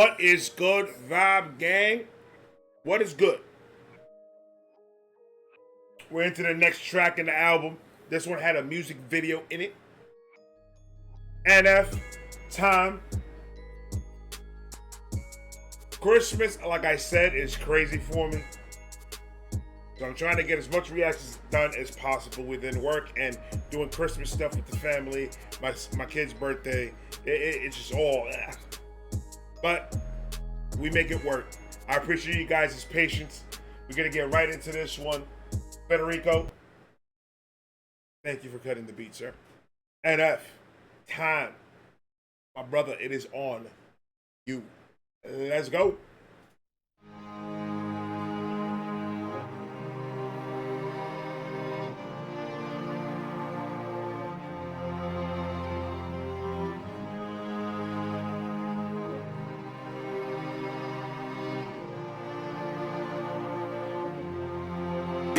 What is good, Vibe Gang? What is good? We're into the next track in the album. This one had a music video in it. NF, Time. Christmas, like I said, is crazy for me. So I'm trying to get as much reactions done as possible within work and doing Christmas stuff with the family, my kid's birthday. It's just all. But we make it work. I appreciate you guys' patience. We're going to get right into this one. Federico, thank you for cutting the beat, sir. NF, Time. My brother, it is on you. Let's go.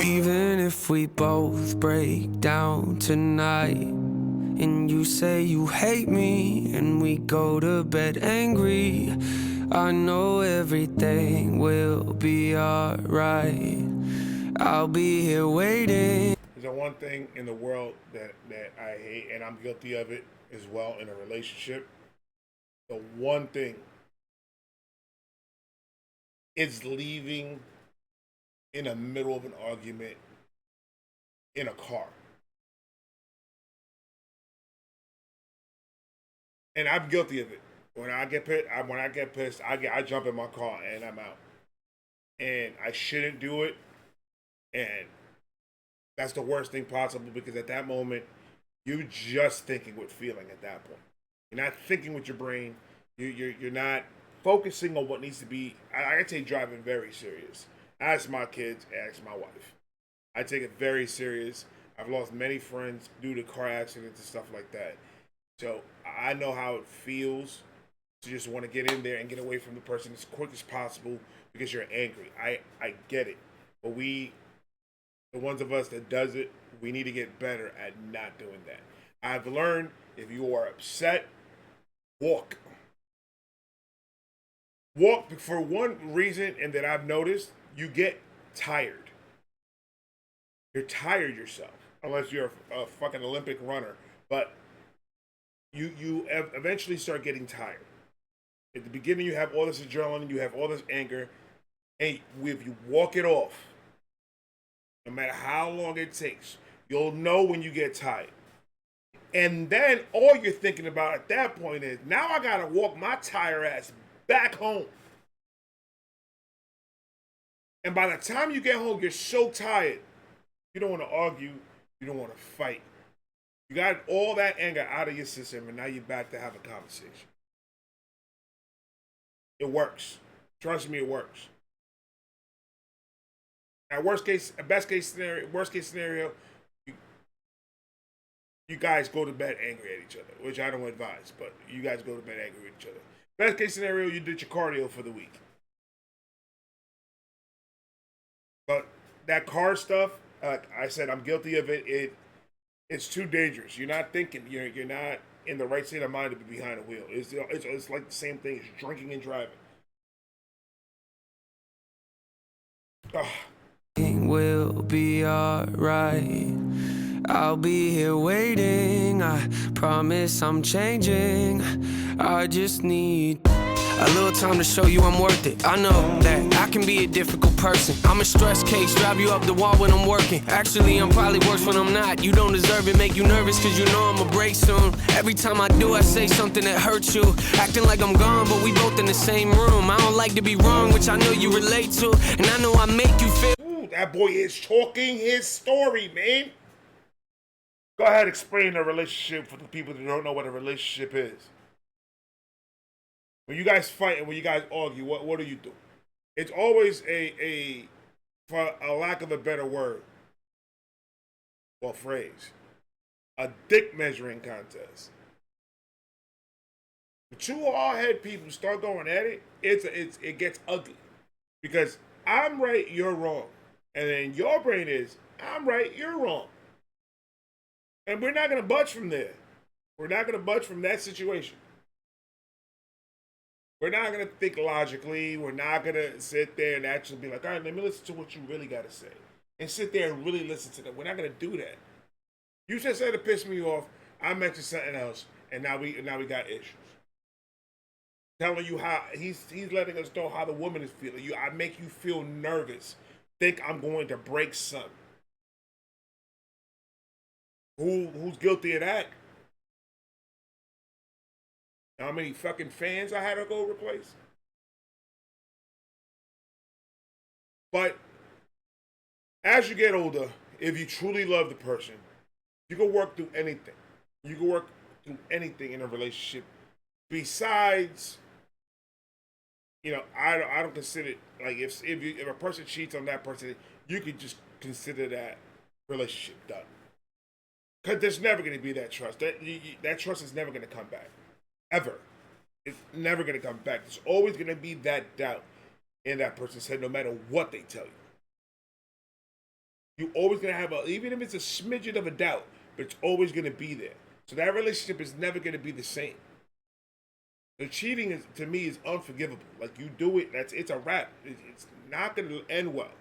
Even if we both break down tonight, and you say you hate me, and we go to bed angry, I know everything will be alright. I'll be here waiting. There's a one thing in the world that I hate, and I'm guilty of it as well in a relationship. The one thing is leaving in the middle of an argument in a car. And I'm guilty of it. When I get pissed, I jump in my car and I'm out. And I shouldn't do it. And that's the worst thing possible because at that moment, you're just thinking with feeling at that point. You're not thinking with your brain. You're not focusing on what needs to be. I take driving very serious. Ask my kids, ask my wife. I take it very serious. I've lost many friends due to car accidents and stuff like that. So I know how it feels to just want to get in there and get away from the person as quick as possible because you're angry. I get it. But the ones of us that does it, we need to get better at not doing that. I've learned if you are upset, walk. Walk for one reason, and that I've noticed, you get tired. You're tired yourself, unless you're a fucking Olympic runner. But you eventually start getting tired. At the beginning, you have all this adrenaline, you have all this anger, and if you walk it off, no matter how long it takes, you'll know when you get tired. And then all you're thinking about at that point is, now I gotta walk my tired ass back home. And by the time you get home, you're so tired. You don't want to argue. You don't want to fight. You got all that anger out of your system, and now you're back to have a conversation. It works. Trust me, it works. Now, worst case scenario, you guys go to bed angry at each other, which I don't advise, but you guys go to bed angry at each other. Best case scenario, you did your cardio for the week. But that car stuff, like I said, I'm guilty of it. It's too dangerous. You're not thinking. You're not in the right state of mind to be behind a wheel. It's like the same thing as drinking and driving. Ugh. Will be alright. I'll be here waiting. I promise I'm changing. I just need a little time to show you I'm worth it. I know that I can be a difficult person. I'm a stress case, drive you up the wall when I'm working. Actually, I'm probably worse when I'm not. You don't deserve it, make you nervous cause you know I'ma break soon. Every time I do, I say something that hurts you. Acting like I'm gone, but we both in the same room. I don't like to be wrong, which I know you relate to. And I know I make you feel. Ooh, that boy is talking his story, man. Go ahead, explain the relationship for the people that don't know what a relationship is. When you guys fight and when you guys argue, what do you do? It's always for a lack of a better word or phrase, a dick measuring contest. The two hard-headed people start going at it, it gets ugly. Because I'm right, you're wrong. And then your brain is, I'm right, you're wrong. And we're not going to budge from there. We're not going to budge from that situation. We're not gonna think logically. We're not gonna sit there and actually be like, all right, let me listen to what you really gotta say, and sit there and really listen to them. We're not gonna do that. You just said to piss me off. I mentioned something else, and now we got issues. Telling you how he's letting us know how the woman is feeling. I make you feel nervous. Think I'm going to break something. Who's guilty of that? How many fucking fans I had to go replace? But as you get older, if you truly love the person, you can work through anything. You can work through anything in a relationship. Besides, I don't consider it like if a person cheats on that person, you could just consider that relationship done. Because there's never going to be that trust. That trust is never going to come back, ever. It's never going to come back. There's always going to be that doubt in that person's head, no matter what they tell you. You're always going to have even if it's a smidgen of a doubt, but it's always going to be there. So that relationship is never going to be the same. The cheating to me is unforgivable. Like you do it, it's a wrap. It's not going to end well.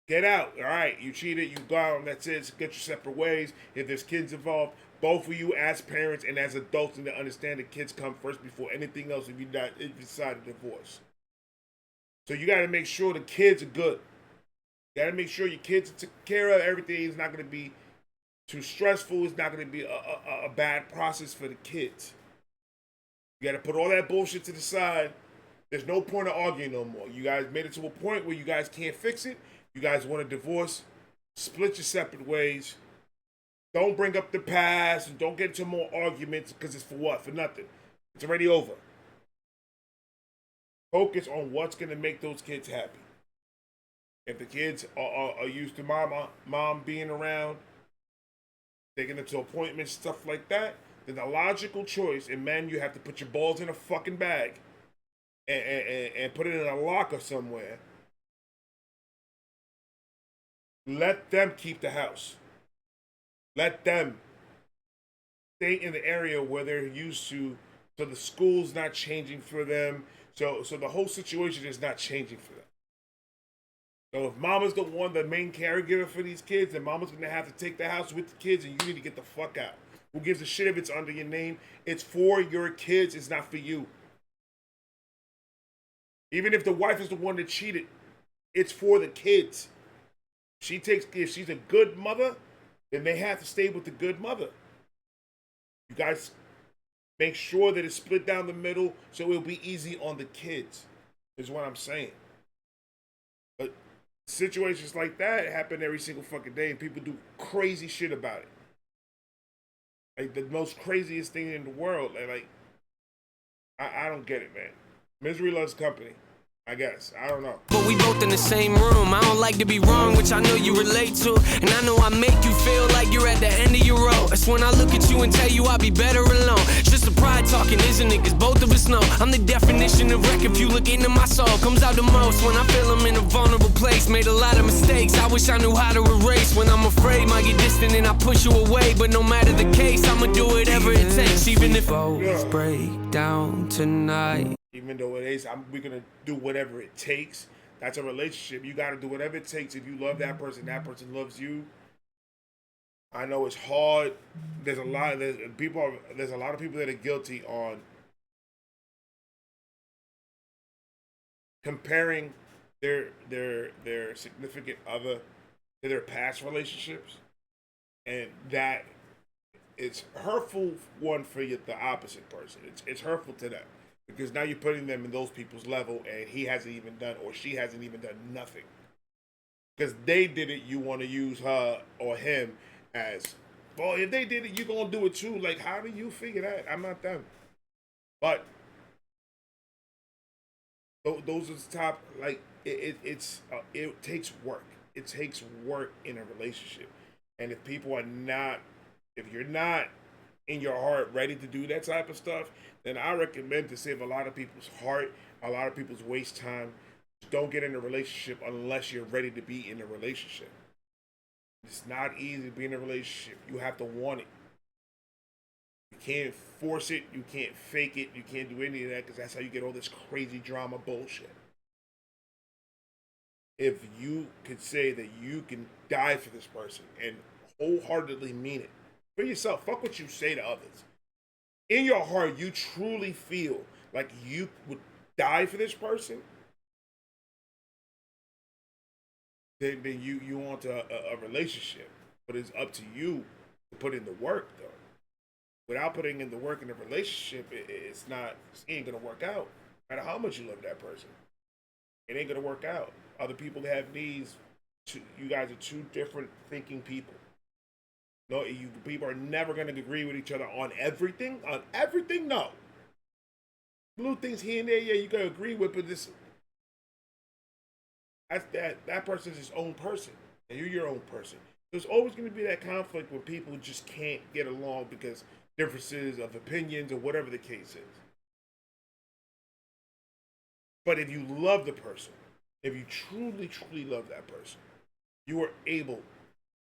Get out. All right, you cheated, you gone. That's it. Get your separate ways. If there's kids involved, both of you as parents and as adults need to understand that kids come first before anything else. If you decide to divorce, so you got to make sure the kids are good. You got to make sure your kids are taken care of. Everything is not going to be too stressful. It's not going to be a bad process for the kids. You got to put all that bullshit to the side. There's no point of arguing no more. You guys made it to a point where you guys can't fix it. You guys want a divorce, split your separate ways. Don't bring up the past and don't get into more arguments because it's for what? For nothing. It's already over. Focus on what's going to make those kids happy. If the kids are used to mom being around, taking them to appointments, stuff like that, then the logical choice, and man, you have to put your balls in a fucking bag and put it in a locker somewhere. Let them keep the house. Let them stay in the area where they're used to, so the school's not changing for them. So the whole situation is not changing for them. So if mama's the main caregiver for these kids, then mama's gonna have to take the house with the kids, and you need to get the fuck out. Who gives a shit if it's under your name? It's for your kids. It's not for you. Even if the wife is the one that cheated, it's for the kids. If she's a good mother, then they have to stay with the good mother. You guys make sure that it's split down the middle so it'll be easy on the kids, is what I'm saying. But situations like that happen every single fucking day, and people do crazy shit about it. Like the most craziest thing in the world. I don't get it, man. Misery loves company. I guess. I don't know. But we both in the same room. I don't like to be wrong, which I know you relate to. And I know I make you feel like you're at the end of your rope. That's when I look at you and tell you I'll be better alone. It's just the pride talking, isn't it? Cause both of us know I'm the definition of wreck. If you look into my soul, comes out the most when I feel I'm in a vulnerable place. Made a lot of mistakes, I wish I knew how to erase. When I'm afraid, might get distant and I push you away. But no matter the case, I'ma do whatever it takes. Even if both break down tonight. Even though it is, we're gonna do whatever it takes. That's a relationship. You gotta do whatever it takes. If you love that person loves you. I know it's hard. There's a lot of people that are guilty on comparing their significant other to their past relationships, and that it's hurtful. One for the opposite person. It's hurtful to them. Because now you're putting them in those people's level, and he hasn't even done, or she hasn't even done nothing. Because they did it, you want to use her or him as, well, if they did it, you're going to do it too. Like, how do you figure that? I'm not them. But those are the top, like, it takes work. It takes work in a relationship. And if you're not in your heart ready to do that type of stuff, then I recommend, to save a lot of people's heart, a lot of people's waste time, don't get in a relationship unless you're ready to be in a relationship. It's not easy to be in a relationship. You have to want it. You can't force it. You can't fake it. You can't do any of that because that's how you get all this crazy drama bullshit. If you could say that you can die for this person and wholeheartedly mean it for yourself, fuck what you say to others. In your heart, you truly feel like you would die for this person, then you want a relationship. But it's up to you to put in the work, though. Without putting in the work in a relationship, it's not, it ain't gonna work out. No matter how much you love that person, it ain't gonna work out. Other people have needs. You guys are two different thinking people. No, you people are never gonna agree with each other on everything. On everything, no. Little things here and there, yeah, you gotta agree with, but that person's his own person, and you're your own person. There's always going to be that conflict where people just can't get along because differences of opinions or whatever the case is. But if you love the person, if you truly, truly love that person, you are able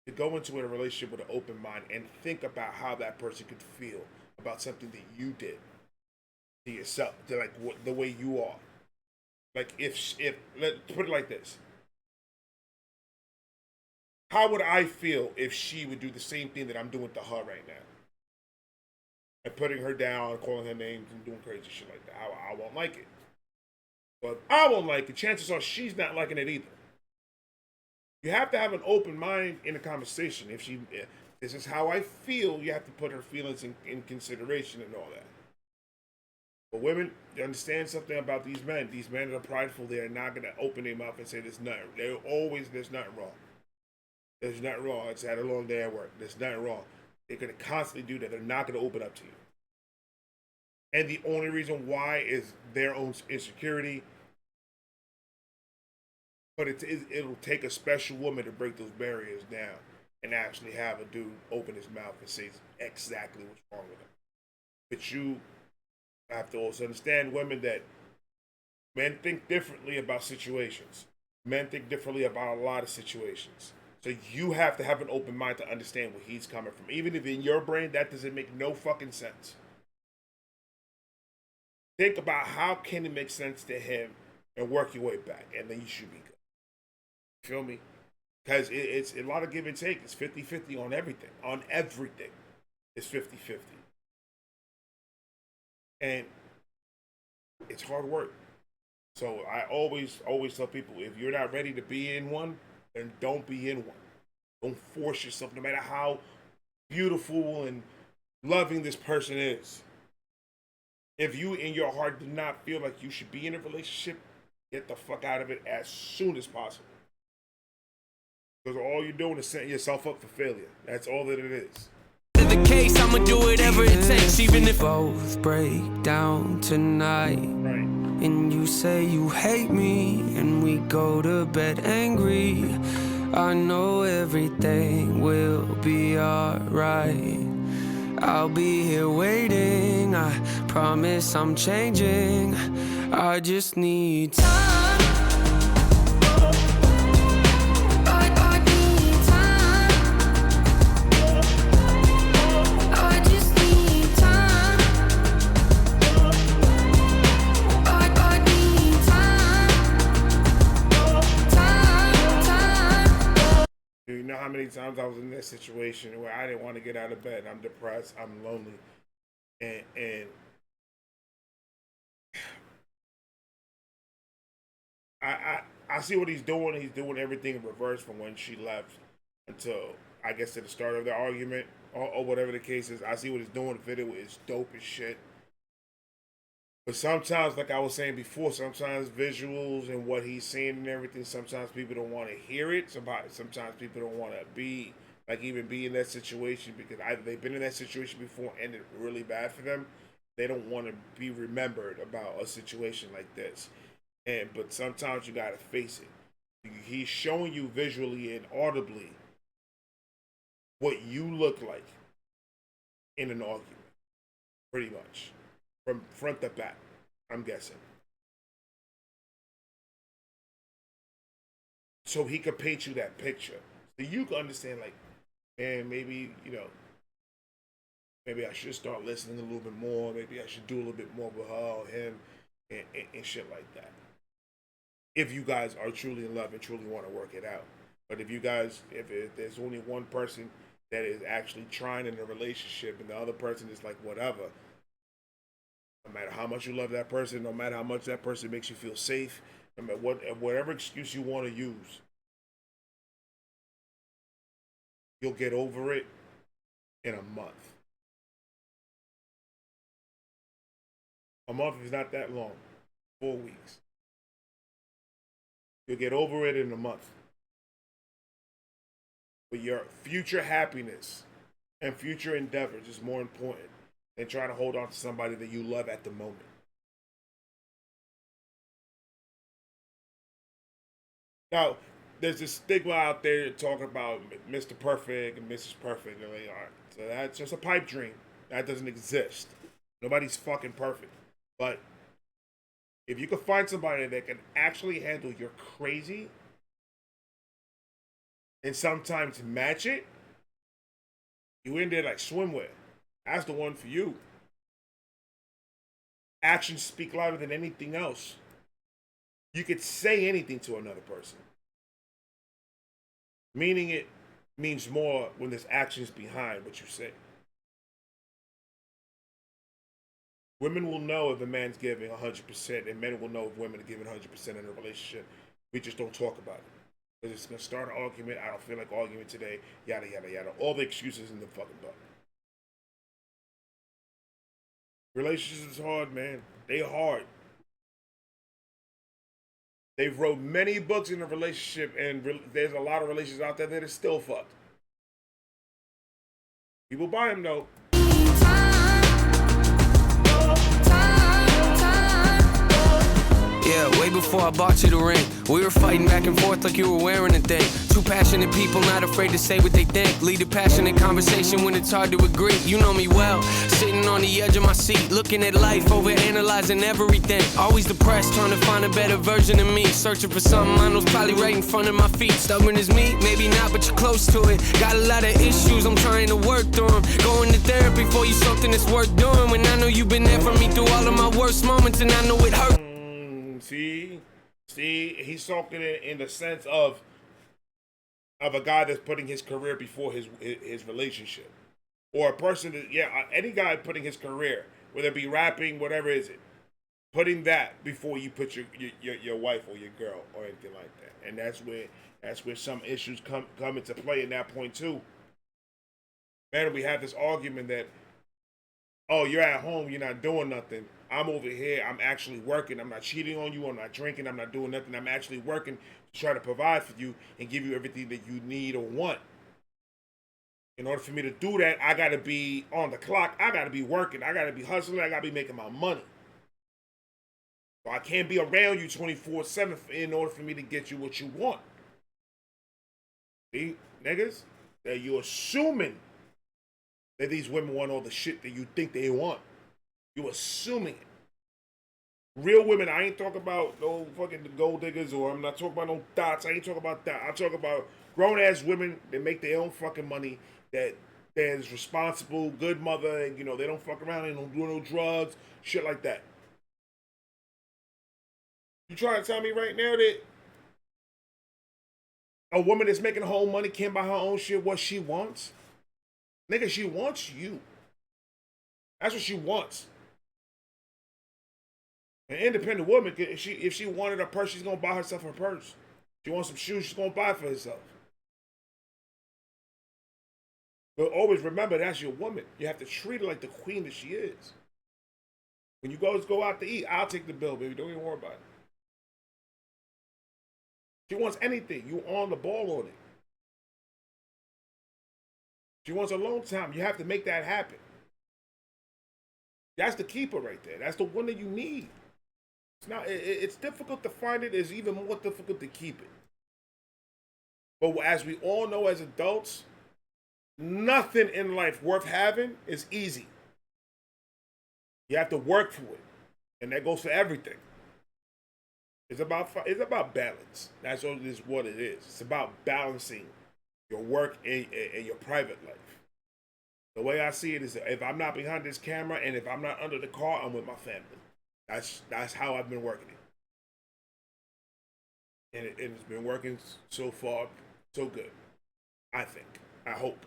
to go into a relationship with an open mind and think about how that person could feel about something that you did to yourself, to like the way you are. Like if let's put it like this: how would I feel if she would do the same thing that I'm doing to her right now? And putting her down, calling her names, and doing crazy shit like that. I won't like it. But if I won't like it, chances are she's not liking it either. You have to have an open mind in a conversation. If this is how I feel, you have to put her feelings in consideration and all that. But women, you understand something about these men. These men are prideful. They are not going to open their mouth and say there's nothing. There's nothing wrong. There's nothing wrong. It's had a long day at work. There's nothing wrong. They're going to constantly do that. They're not going to open up to you. And the only reason why is their own insecurity. But it'll take a special woman to break those barriers down and actually have a dude open his mouth and say exactly what's wrong with him. But you have to also understand, women, that men think differently about situations. Men think differently about a lot of situations. So you have to have an open mind to understand where he's coming from. Even if in your brain that doesn't make no fucking sense. Think about how can it make sense to him and work your way back. And then you should be good. Feel me? Because it's a lot of give and take. It's 50-50 on everything. On everything. It's 50-50. And it's hard work. So I always tell people, if you're not ready to be in one, then don't be in one. Don't force yourself, no matter how beautiful and loving this person is. If you in your heart do not feel like you should be in a relationship, get the fuck out of it as soon as possible. Because all you're doing is setting yourself up for failure. That's all that it is. The case, I'ma do whatever it takes, even if both break down tonight. Right. And you say you hate me, and we go to bed angry. I know everything will be alright. I'll be here waiting. I promise I'm changing. I just need time. You know how many times I was in that situation where I didn't want to get out of bed. I'm depressed. I'm lonely, and I see what he's doing. He's doing everything in reverse from when she left until I guess at the start of the argument or whatever the case is. I see what he's doing. The video is dope as shit. But sometimes, like I was saying before, sometimes visuals and what he's saying and everything, sometimes people don't want to hear it. Sometimes people don't want to even be in that situation because either they've been in that situation before and it's really bad for them. They don't want to be remembered about a situation like this. But sometimes you gotta face it. He's showing you visually and audibly what you look like in an argument, pretty much. From front to back, I'm guessing. So he could paint you that picture. So you can understand, like, man, maybe, Maybe I should start listening a little bit more. Maybe I should do a little bit more with her or him and shit like that. If you guys are truly in love and truly want to work it out. But if there's only one person that is actually trying in a relationship and the other person is like whatever, no matter how much you love that person, no matter how much that person makes you feel safe, no matter whatever excuse you want to use, you'll get over it in a month. A month is not that long. 4 weeks. You'll get over it in a month. But your future happiness and future endeavors is more important than trying to hold on to somebody that you love at the moment. Now, there's this stigma out there talking about Mr. Perfect and Mrs. Perfect, and they are. So that's just a pipe dream. That doesn't exist. Nobody's fucking perfect. But if you can find somebody that can actually handle your crazy and sometimes match it, you in there like swimwear. That's the one for you. Actions speak louder than anything else. You could say anything to another person. Meaning it means more when there's actions behind what you say. Women will know if a man's giving 100%, and men will know if women are giving 100% in a relationship. We just don't talk about it. Because it's going to start an argument. I don't feel like arguing today. Yada, yada, yada. All the excuses in the fucking book. Relationships is hard, man. They hard. They've wrote many books in a relationship, and there's a lot of relationships out there that are still fucked. People buy them, though. Yeah, way before I bought you the ring, we were fighting back and forth like you were wearing a thing. Two passionate people, not afraid to say what they think. Lead a passionate conversation when it's hard to agree. You know me well, sitting on the edge of my seat, looking at life, overanalyzing everything. Always depressed, trying to find a better version of me. Searching for something I know's probably right in front of my feet. Stubborn as me, maybe not, but you're close to it. Got a lot of issues, I'm trying to work through them. Going to therapy for you, something that's worth doing. When I know you've been there for me through all of my worst moments, and I know it hurt. See, he's talking in the sense of a guy that's putting his career before his relationship, or a person that any guy putting his career, whether it be rapping, whatever is it, putting that before you put your wife or your girl or anything like that, and that's where some issues come into play in that point too. Man, we have this argument that, oh, you're at home, you're not doing nothing. I'm over here, I'm actually working. I'm not cheating on you, I'm not drinking, I'm not doing nothing. I'm actually working to try to provide for you and give you everything that you need or want. In order for me to do that, I gotta be on the clock, I gotta be working, I gotta be hustling, I gotta be making my money. So I can't be around you 24/7 in order for me to get you what you want. See, niggas, that you're assuming that these women want all the shit that you think they want. You assuming it. Real women, I ain't talking about no fucking gold diggers, or I'm not talking about no dots. I ain't talking about that. I'm talking about grown ass women that make their own fucking money, that is responsible, good mother, and they don't fuck around, they don't do no drugs, shit like that. You trying to tell me right now that a woman that's making her own money can't buy her own shit what she wants? Nigga, she wants you. That's what she wants. An independent woman, if she wanted a purse, she's gonna buy herself a purse. She wants some shoes, she's gonna buy for herself. But always remember, that's your woman. You have to treat her like the queen that she is. When you go out to eat, I'll take the bill, baby. Don't even worry about it. She wants anything. You on the ball on it. She wants alone time. You have to make that happen. That's the keeper right there. That's the one that you need. It's difficult to find it. It's even more difficult to keep it. But as we all know as adults, nothing in life worth having is easy. You have to work for it. And that goes for everything. It's about balance. That's what it is. It's about balancing your work and your private life. The way I see it is that if I'm not behind this camera and if I'm not under the car, I'm with my family. That's how I've been working it, and it's been working so far, so good. I think. I hope.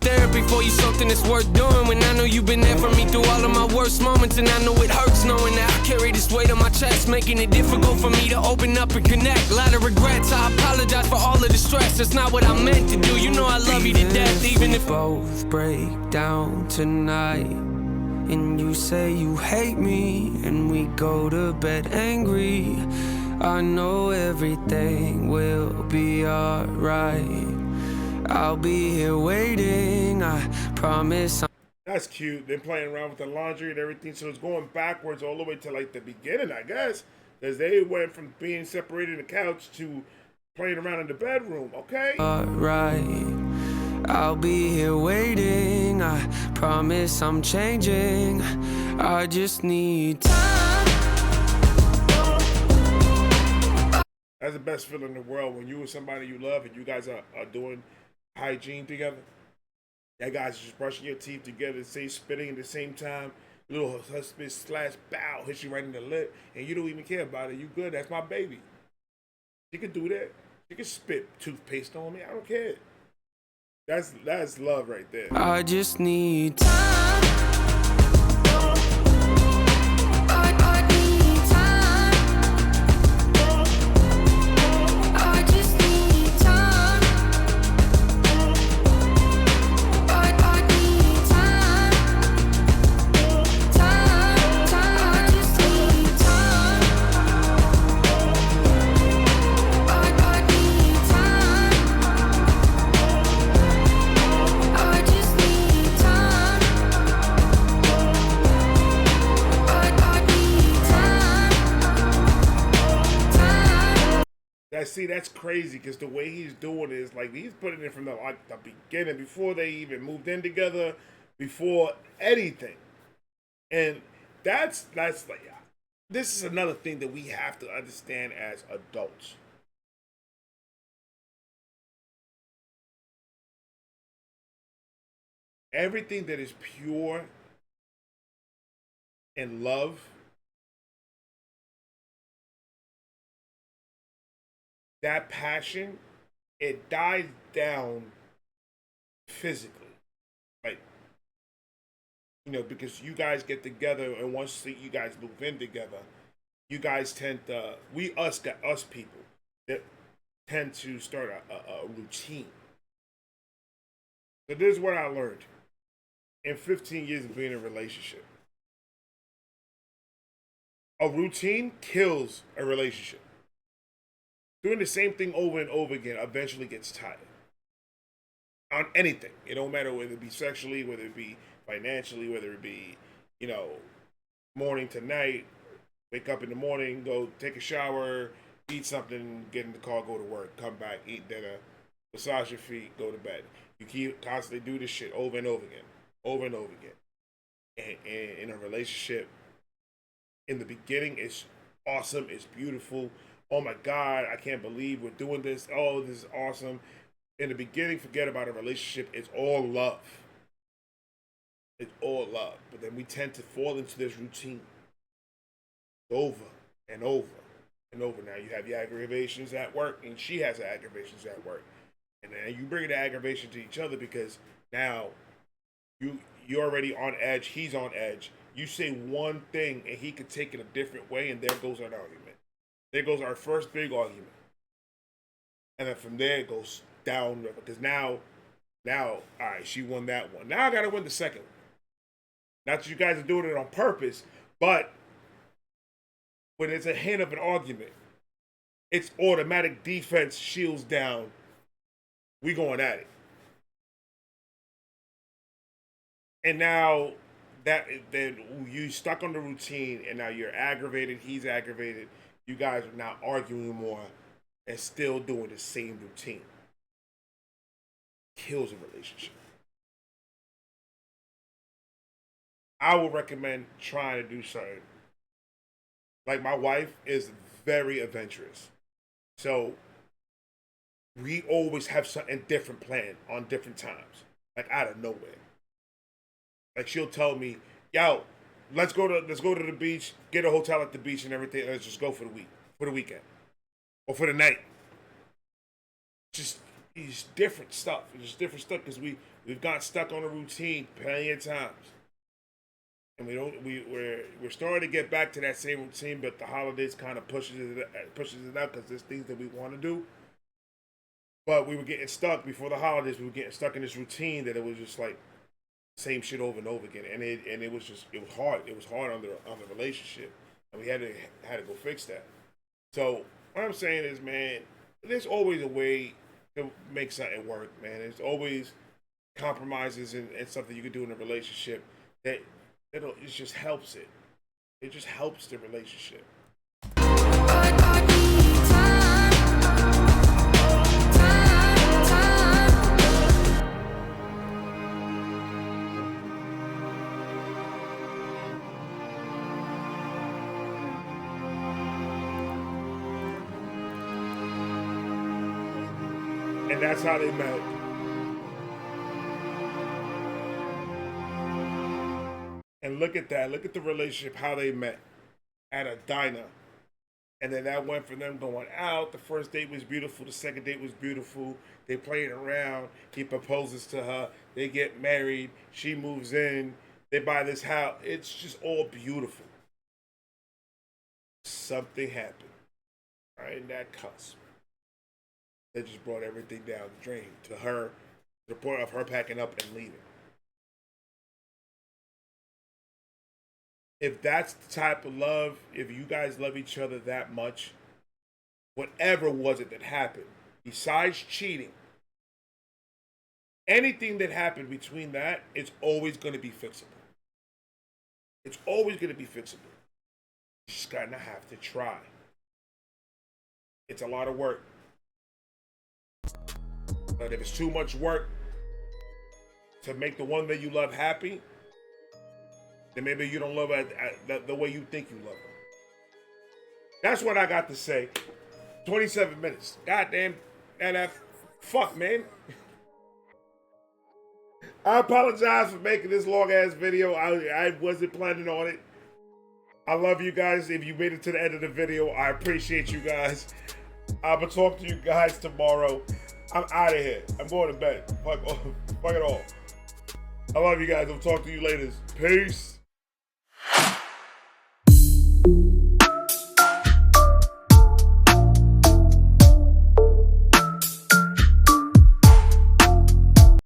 Therapy for you something that's worth doing. When I know you've been there for me through all of my worst moments, and I know it hurts knowing that I carry this weight on my chest, making it difficult for me to open up and connect. A lot of regrets, I apologize for all of the stress. That's not what I meant to do. You know I love you to death, even if both break down tonight. And you say you hate me, and we go to bed angry. I know everything will be alright. I'll be here waiting, I promise. That's cute. They're playing around with the laundry and everything, so it's going backwards all the way to like the beginning, I guess, because they went from being separated on the couch to playing around in the bedroom. Okay. Alright, I'll be here waiting, I promise I'm changing. I just need time. That's the best feeling in the world when you and somebody you love and you guys are doing hygiene together. That guys just brushing your teeth together, say spitting at the same time. Little husband slash bow hits you right in the lip, and you don't even care about it. You good? That's my baby. She can do that. She can spit toothpaste on me. I don't care. That's love right there. I just need time. See, that's crazy because the way he's doing it is like he's putting it from the beginning, before they even moved in together, before anything, and that's like this is another thing that we have to understand as adults. Everything that is pure and love, that passion, it dies down physically. Like, because you guys get together and once you guys move in together, you guys tend to, us people, that tend to start a routine. So this is what I learned in 15 years of being in a relationship. A routine kills a relationship. Doing the same thing over and over again eventually gets tired. On anything. It don't matter whether it be sexually, whether it be financially, whether it be, morning to night, wake up in the morning, go take a shower, eat something, get in the car, go to work, come back, eat dinner, massage your feet, go to bed. You keep constantly do this shit over and over again. Over and over again. And in a relationship, in the beginning, it's awesome, it's beautiful. Oh my God, I can't believe we're doing this. Oh, this is awesome. In the beginning, forget about a relationship. It's all love. It's all love. But then we tend to fall into this routine over and over and over. Now you have your aggravations at work, and she has her aggravations at work. And then you bring the aggravation to each other because now you're already on edge. He's on edge. You say one thing, and he could take it a different way, and there goes an argument. There goes our first big argument. And then from there it goes down because now, all right, she won that one. Now I gotta win the second one. Not that you guys are doing it on purpose, but when it's a hint of an argument, it's automatic defense, shields down. We going at it. And now that then you stuck on the routine, and now you're aggravated. He's aggravated. You guys are now arguing more and still doing the same routine. Kills a relationship. I would recommend trying to do something. Like my wife is very adventurous. So we always have something different planned on different times. Like out of nowhere. Like she'll tell me, "Yo, let's go to the beach, get a hotel at the beach and everything. Let's just go for the weekend, or for the night." Just these different stuff. It's just different stuff because we've gotten stuck on a routine plenty of times, and we're starting to get back to that same routine. But the holidays kind of pushes it out because there's things that we want to do. But we were getting stuck before the holidays. We were getting stuck in this routine that it was just like same shit over and over again, and it was hard. It was hard on the relationship, and we had to go fix that. So what I'm saying is, man, there's always a way to make something work, man. There's always compromises and something you can do in a relationship that it just helps it. It just helps the relationship. And that's how they met. And look at that. Look at the relationship, how they met at a diner. And then that went from them going out. The first date was beautiful. The second date was beautiful. They played around. He proposes to her. They get married. She moves in. They buy this house. It's just all beautiful. Something happened right in that cusp. They just brought everything down the drain to her, to the point of her packing up and leaving. If that's the type of love, if you guys love each other that much, whatever was it that happened, besides cheating, anything that happened between that, it's always going to be fixable. It's always going to be fixable. You just got to have to try. It's a lot of work. But if it's too much work to make the one that you love happy, then maybe you don't love her the way you think you love her. That's what I got to say. 27 minutes. Goddamn. And fuck, man. I apologize for making this long ass video. I wasn't planning on it. I love you guys. If you made it to the end of the video, I appreciate you guys. I'm going to talk to you guys tomorrow. I'm out of here. I'm going to bed. Fuck it all. I love you guys. I'll talk to you later. Peace.